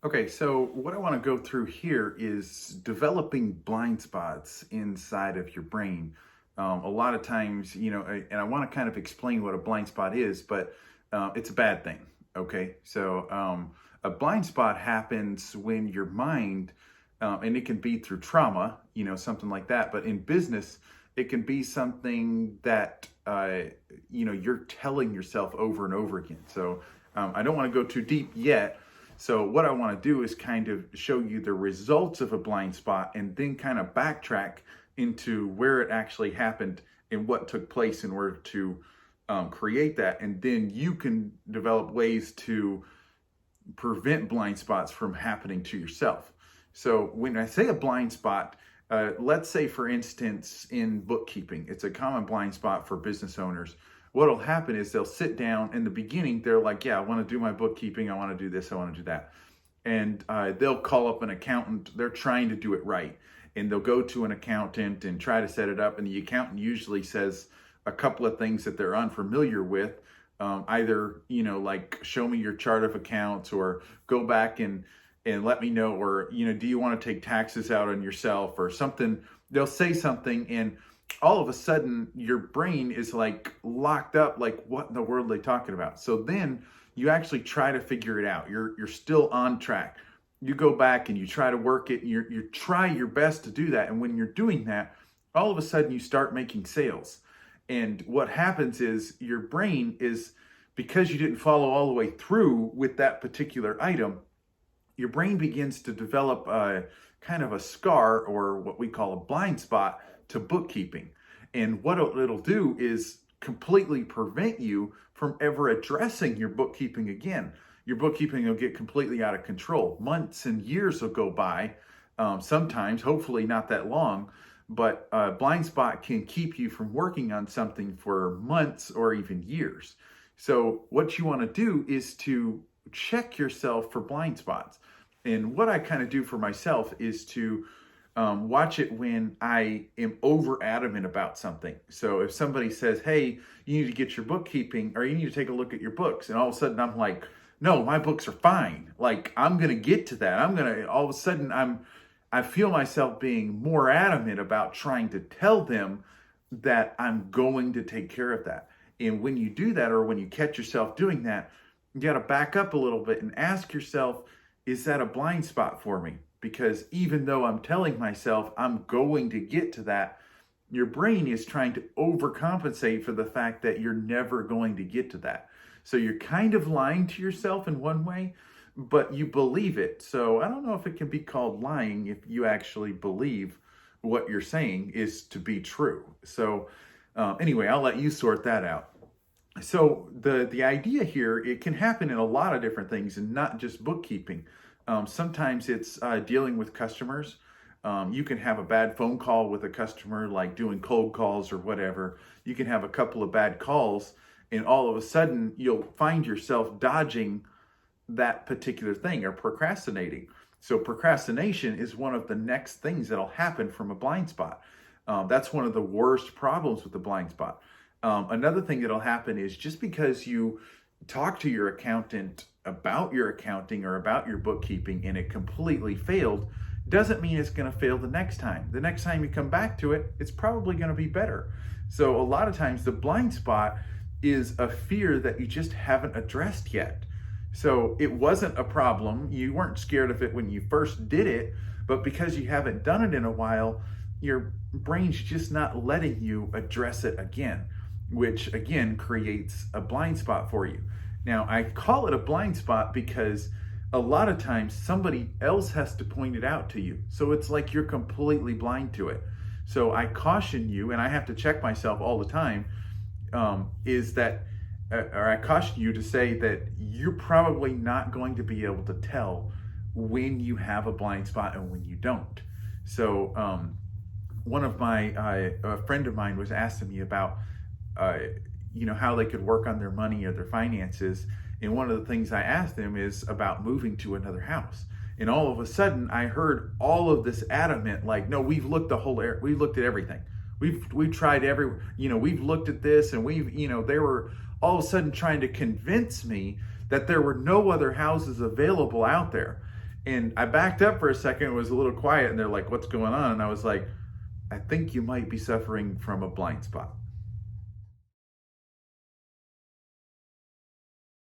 Okay, so what I want to go through here is developing blind spots inside of your brain. A lot of times, and I want to kind of explain what a blind spot is, but it's a bad thing. Okay, so a blind spot happens when your mind, and it can be through trauma, something like that. But in business, it can be something that you're telling yourself over and over again. So I don't want to go too deep yet. So what I want to do is kind of show you the results of a blind spot and then kind of backtrack into where it actually happened and what took place in order to create that. And then you can develop ways to prevent blind spots from happening to yourself. So when I say a blind spot, let's say, for instance, in bookkeeping, it's a common blind spot for business owners. What'll happen is they'll sit down in the beginning. They're like, yeah, I want to do my bookkeeping. I want to do this. I want to do that. And they'll call up an accountant. They're trying to do it right. And they'll go to an accountant and try to set it up. And the accountant usually says a couple of things that they're unfamiliar with. Either, like, show me your chart of accounts, or go back and let me know, or, do you want to take taxes out on yourself or something? They'll say something, and all of a sudden your brain is like locked up, like, what in the world are they talking about? So then you actually try to figure it out. You're still on track. You go back and you try to work it, and you try your best to do that. And when you're doing that, all of a sudden you start making sales. And what happens is your brain is, because you didn't follow all the way through with that particular item, your brain begins to develop a kind of a scar, or what we call a blind spot, to bookkeeping. And what it'll do is completely prevent you from ever addressing your bookkeeping again. Your bookkeeping will get completely out of control. Months and years will go by, sometimes, hopefully not that long, but a blind spot can keep you from working on something for months or even years. So what you want to do is to check yourself for blind spots. And what I kind of do for myself is to watch it when I am over adamant about something. So if somebody says, hey, you need to get your bookkeeping, or you need to take a look at your books, and all of a sudden I'm like, no, my books are fine. Like, I'm going to get to that. All of a sudden I feel myself being more adamant about trying to tell them that I'm going to take care of that. And when you do that, or when you catch yourself doing that, you got to back up a little bit and ask yourself, is that a blind spot for me? Because even though I'm telling myself I'm going to get to that, your brain is trying to overcompensate for the fact that you're never going to get to that. So you're kind of lying to yourself in one way, but you believe it. So I don't know if it can be called lying if you actually believe what you're saying is to be true. So anyway, I'll let you sort that out. So the idea here, it can happen in a lot of different things, and not just bookkeeping. Sometimes it's dealing with customers. You can have a bad phone call with a customer, like doing cold calls or whatever. You can have a couple of bad calls, and all of a sudden you'll find yourself dodging that particular thing, or procrastinating. So procrastination is one of the next things that'll happen from a blind spot. That's one of the worst problems with the blind spot. Another thing that'll happen is, just because you talk to your accountant about your accounting or about your bookkeeping and it completely failed, doesn't mean it's going to fail the next time. The next time you come back to it, it's probably going to be better. So a lot of times the blind spot is a fear that you just haven't addressed yet. So it wasn't a problem. You weren't scared of it when you first did it, but because you haven't done it in a while, your brain's just not letting you address it again, which again creates a blind spot for you. Now, I call it a blind spot because a lot of times somebody else has to point it out to you. So it's like you're completely blind to it. So I caution you, and I have to check myself all the time, or I caution you to say that you're probably not going to be able to tell when you have a blind spot and when you don't. So a friend of mine was asking me about how they could work on their money or their finances. And one of the things I asked them is about moving to another house. And all of a sudden I heard all of this adamant, like, no, we've looked we've looked at everything. We've tried we've looked at this, and they were all of a sudden trying to convince me that there were no other houses available out there. And I backed up for a second, it was a little quiet, and they're like, "What's going on?" And I was like, "I think you might be suffering from a blind spot."